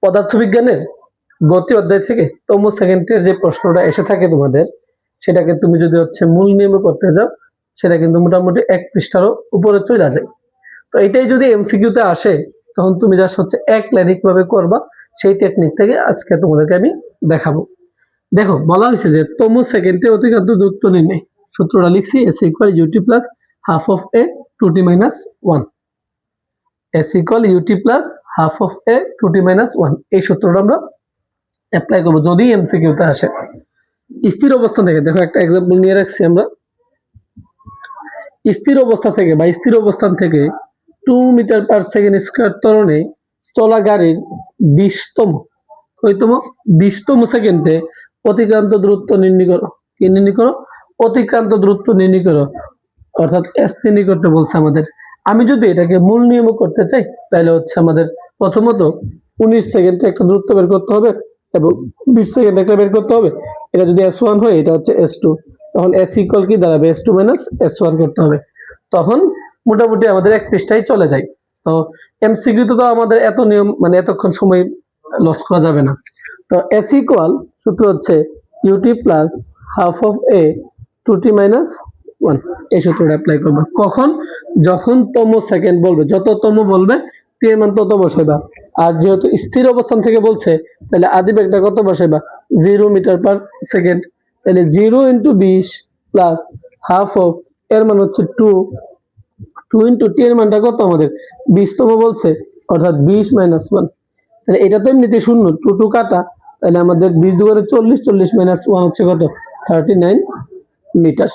পদার্থবিজ্ঞানের গতি অধ্যায় থেকে তম সেকেন্ডের যে প্রশ্নটা এসে থাকে তোমাদের, সেটাকে তুমি যদি মূল নিয়মে করতে যাও, সেটা কিন্তু মোটামুটি 1 পৃষ্ঠারও উপরে চলে যায়। তো এটাই যদি এমসিকিউতে আসে, তখন তুমি জাস্ট এক লাইনে কিভাবে করবা সেই টেকনিকটাকে আজকে তোমাদেরকে আমি দেখাবো। দেখো, বলা হয়েছে যে তম সেকেন্ডে অতিক্রান্ত দূরত্ব নির্ণয়। সূত্রটা লিখছি, s = ut + half of a 2t - 1। s = ut + half of a 2t - 1। এই সূত্রটা আমরা অ্যাপ্লাই করব যদি এমসিকিউতে আসে। স্থির অবস্থান থেকে, দেখো একটা एग्जांपल নিয়ে রাখছি আমরা। স্থির অবস্থা থেকে বা স্থির অবস্থান থেকে 2 মিটার/সেকেন্ড² ত্বরণে চলা গাড়ির 20তম সেকেন্ডে অতিক্রান্ত দূরত্ব নির্ণয় করো। কি নির্ণয় করো? অতিক্রান্ত দূরত্ব নির্ণয় করো, অর্থাৎ s নির্ণয় করতে বলছে আমাদের। আমি যদি এটাকে মূল নিয়ম করতে চাই, তাহলে আমাদের প্রথমত 19 সেকেন্ডে একটা দূরত্ব বের করতে হবে এবং 20 সেকেন্ডে একটা বের করতে হবে। এটা যদি s1 হয়, এটা s2, তখন s = কি দাঁড়াবে? s2 - s1 করতে হবে। তখন মোটামুটি আমাদের 1 পৃষ্ঠায় চলে যায়। তো এমসিকিউ তো আমাদের এত নিয়ম, মানে এতক্ষণ সময় লস করা যাবে না। তো s = সূত্র ut + half of a 2t - 1। এই সূত্রটা অ্যাপ্লাই করব। কখন? যখন তম সেকেন্ড বলবে, যত তম বলবে t এর মান তত বসাইবা। আর যেহেতু স্থির অবস্থান থেকে বলছে, তাহলে আদি বেগটা কত বসাইবা? 0 মিটার/সেকেন্ড। তাহলে 0 × 20 প্লাস হাফ অফ, এর মান 2 × t এর মানটা কত আমাদের? 20 তম বলছে, অর্থাৎ 20 - 1। তাহলে এটা তো এমনিতে শূন্য, 2 কাটা, তাহলে আমাদের 20 × 2 = 40, 40 - 1 কত? 39 মিটার।